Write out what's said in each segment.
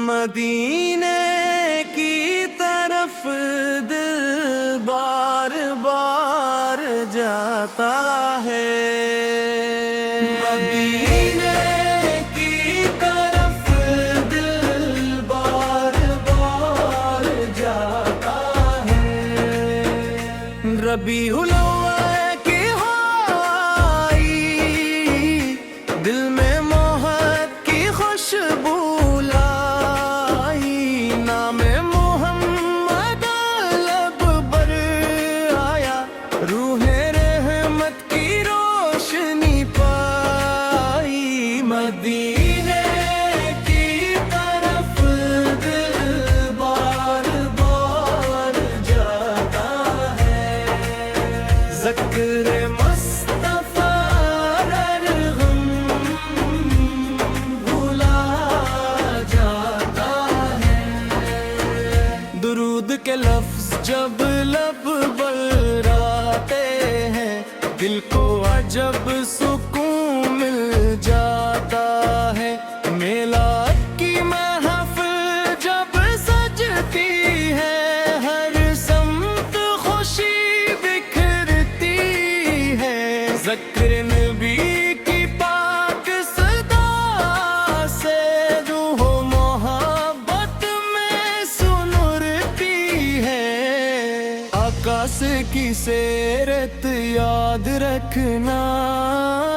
مدینے کی طرف دل بار بار جاتا ہے، مدینے کی طرف دل بار بار جاتا ہے۔ ربیع الاول کی ہوائی دل میں محبت کی خوشبو مدینے کی طرف دل بار بار جاتا ہے، ذکر مصطفیٰ ہر غم بھلا جاتا ہے۔ درود کے لفظ جب لب بلراتے ہیں، دل کو عجب سکون مل جاتا ہے۔ میلاد کی محفل جب سجتی ہے، ہر سمت خوشی بکھرتی ہے۔ ذکر نبی کی پاک صدا سے روح محبت میں سنرتی ہے۔ آقا سے کی سیرت یاد رکھنا،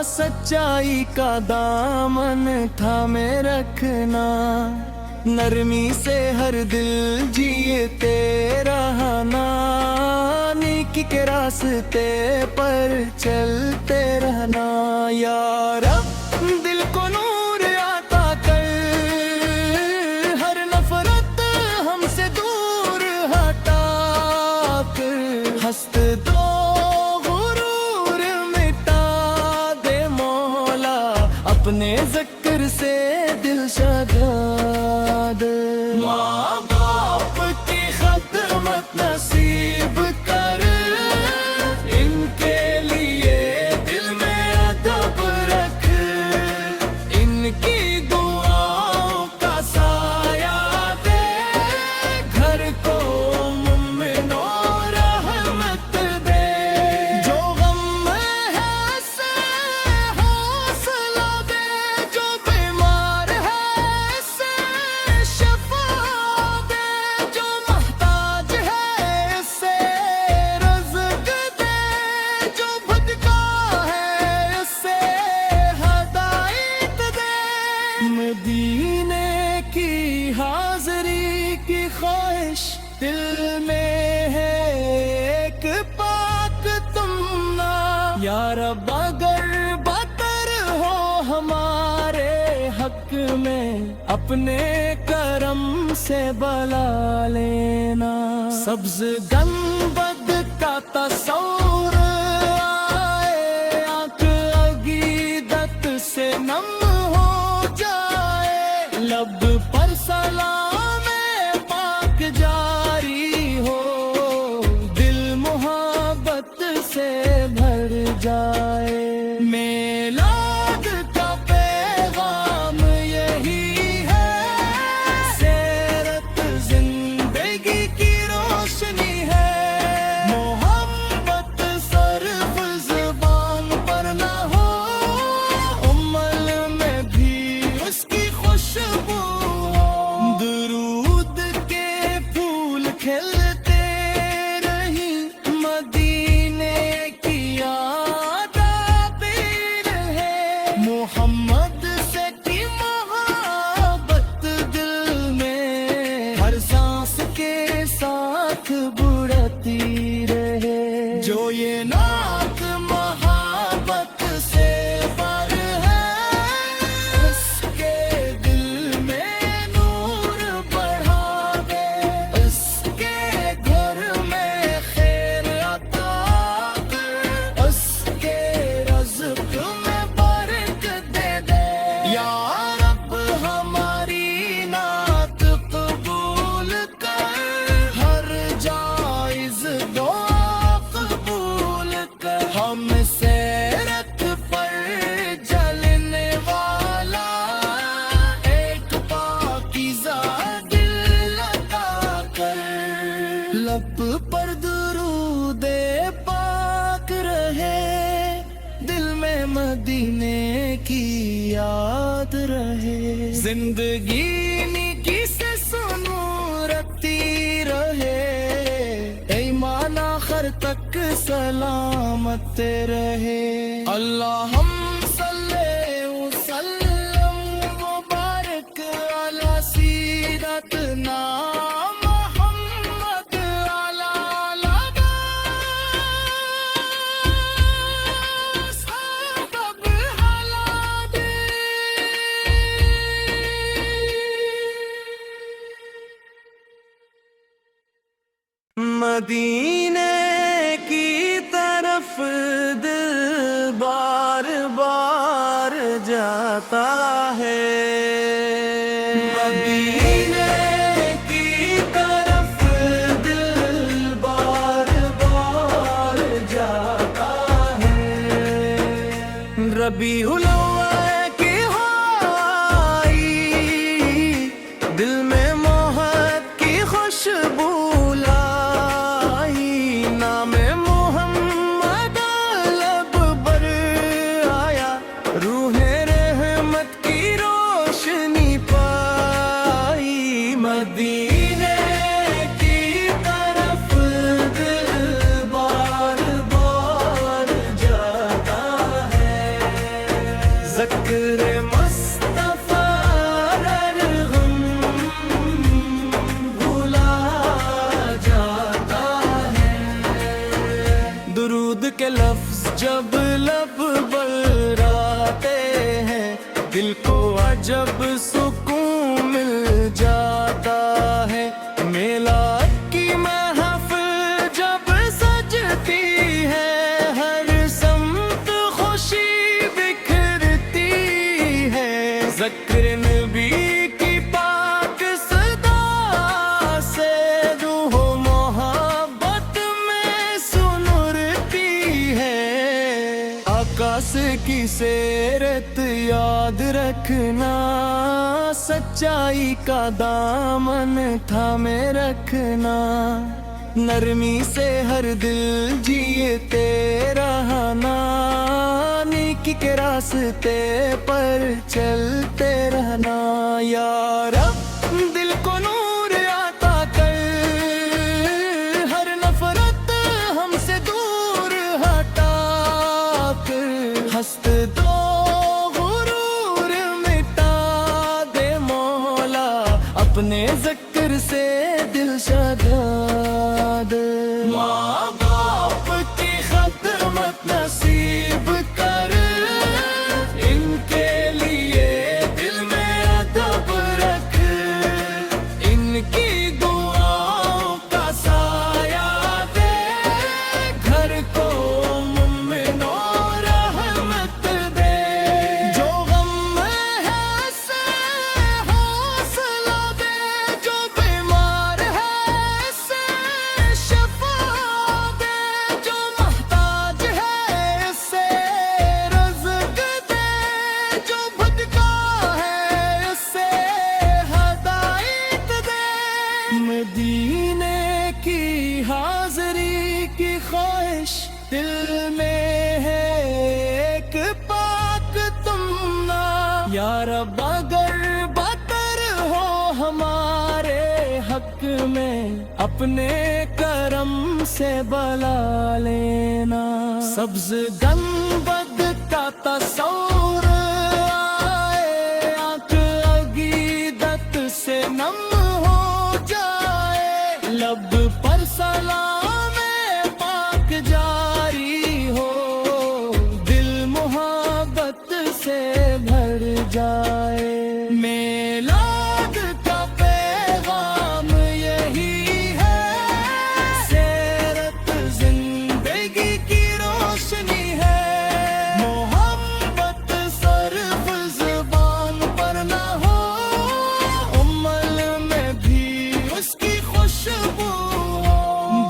سچائی کا دامن تھامے رکھنا، نرمی سے ہر دل جیتے رہنا، نیکی کے راستے پر چلتے رہنا۔ یا رب دل کو نور عطا کر، ہر نفرت ہم سے دور ہٹا کر، ہست دو اپنے ذکر سے دل شاد۔ ماں باپ کی خدمت نصیب کر، ان کے لیے دل میں ادب رکھ، ان کی دعاؤں کا سایہ دے گھر کو مومن و رحمت دے۔ جو غم ہے سے مدینے کی حاضری کی خواہش دل میں ہے ایک پاک تمنا، یا رب اگر بہتر ہو ہمارے حق میں، اپنے کرم سے بلا لینا۔ سبز گنبد کا تصور آئے، آنکھ عقیدت سے نم ہو جائے، لب پر سلام پاک جاری ہو، دل محبت سے بھر جائے۔ میلاد کا پیغام یہی ہے، سیرت زندگی کی روشنی ہے، محبت صرف زبان پر نہ ہو، عمل میں بھی اس کی خوشبو ہو۔ کی یاد رہے، زندگی نیکی سے سنورتی رہے، ایمان آخر تک سلامت رہے۔ اللہم صلی وسلم مبارک علی سیدتنا محمد علی لباس سبب حلاد۔ مدینے کی طرف دل بار بار جاتا ہے، مدینے کی طرف دل بار بار جاتا ہے۔ ربیع الاول کی ہوائی دل میں محبت کی خوشبو لائی، نام محمد لب بر آیا، روح رحمت کی روشنی پائی۔ مدینے کی طرف دل بار بار جاتا ہے، ذکر مصطفیٰ ہر غم بھولا جاتا ہے۔ درود کے لفظ جب لب پر آتے ہیں، دل کو عجب سکون مل جاتا ہے۔ میلاد کی محفل جب سجتی ہے، ہر سمت خوشی بکھرتی ہے، ذکر نبی کی پاک صدا سے روح محبت میں سنورتی ہے۔ آقا سے کی سیرت یاد رکھنا، سچائی کا دامن تھامے رکھنا، نرمی سے ہر دل جیتے رہنا، نیکی کے راستے پر چلتے رہنا۔ یا رب دل کو نور عطا کر، ہر نفرت ہم سے دور ہٹا کر، ہست دو غرور مٹا دے مولا، اپنے ذکر سے دل شاد۔ ماں باپ کی خدمت نصیب کر، ان کے لیے دل میں ادب رکھ، ان کی دعاؤں کا سایہ دے گھر کو، مومن و رحمت دے۔ جو غم ہے سے حوصلہ دے، جو بیمار ہے سے شفا دے، جو محتاج ہے سے رزق دے، جو بھٹکا ہے سے ہدایت دے۔ مدینے کی حاضری کی خواہش دل میں ہے، ایک پاک تمنا یا رب، اگر بہتر ہو ہمارے حق میں، اپنے کرم سے بلا لینا۔ سبز گنبد کا تصور آئے، آنکھ عقیدت سے نم ہو جائے، لب پر سلام پاک جاری ہو، دل محبت سے بھر جائے۔ میلاد کا پیغام یہی ہے، سیرت زندگی کی روشنی ہے، محبت صرف زبان پر نہ ہو، عمل میں بھی اس کی خوشبو ہو۔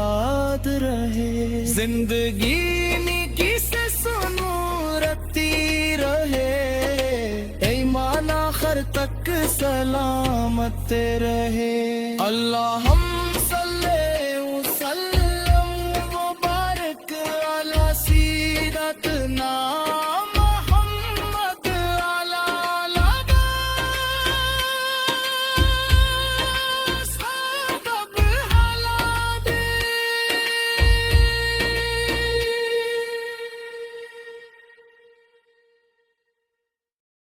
یاد رہے زندگی نیکی سے سنورتی رہے ایمان آخر تک سلامت رہے اللہم صلی وسلم مبارک علی سیدتنا